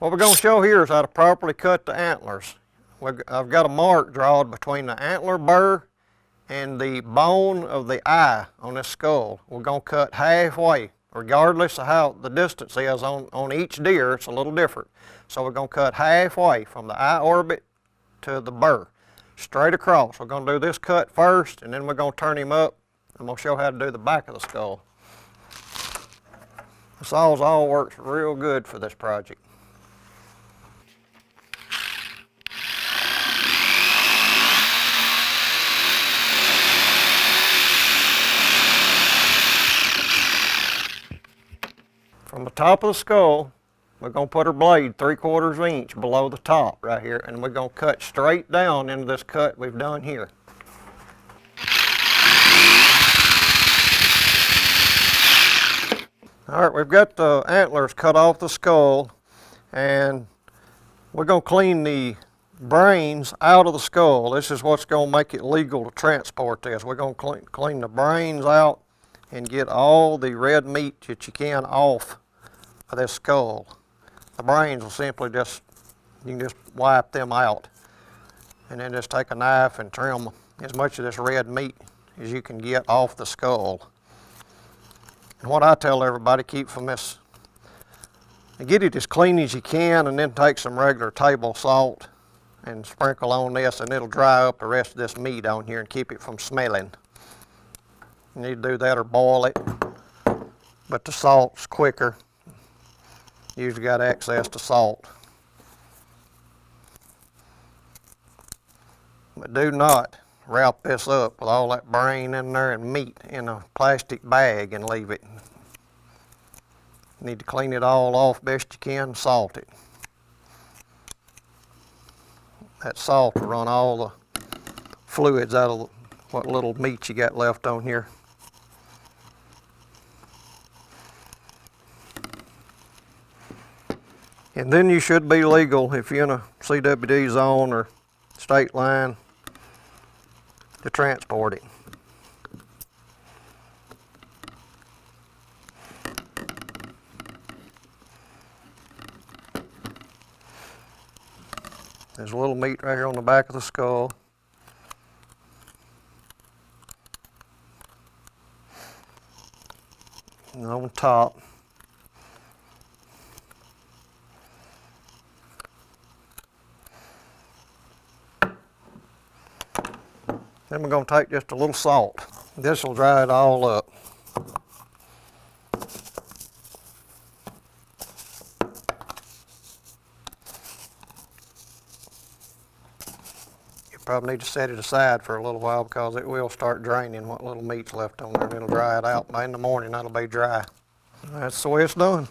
What we're going to show here is how to properly cut the antlers. I've got a mark drawn between the antler burr and the bone of the eye on this skull. We're going to cut halfway, regardless of how the distance is on each deer. It's a little different. So we're going to cut halfway from the eye orbit to the burr, straight across. We're going to do this cut first, and then we're going to turn him up. I'm going to show how to do the back of the skull. The Sawzall works real good for this project. From the top of the skull, we're going to put our blade 3/4 inch below the top right here, and we're going to cut straight down into this cut we've done here. All right, we've got the antlers cut off the skull, and we're going to clean the brains out of the skull. This is what's going to make it legal to transport this. We're going to clean the brains out and get all the red meat that you can off of this skull. The brains will simply you can just wipe them out, and then just take a knife and trim as much of this red meat as you can get off the skull. And what I tell everybody, keep from this, get it as clean as you can, and then take some regular table salt and sprinkle on this, and it'll dry up the rest of this meat on here and keep it from smelling. You need to do that or boil it, but the salt's quicker. Usually got access to salt. But do not wrap this up with all that brain in there and meat in a plastic bag and leave it. You need to clean it all off best you can and salt it. That salt will run all the fluids out of what little meat you got left on here. And then you should be legal if you're in a CWD zone or state line to transport it. There's a little meat right here on the back of the skull. And on top. Then we're going to take just a little salt. This will dry it all up. You probably need to set it aside for a little while because it will start draining what little meat's left on there, and it'll dry it out. By in the morning, that'll be dry. That's the way it's done.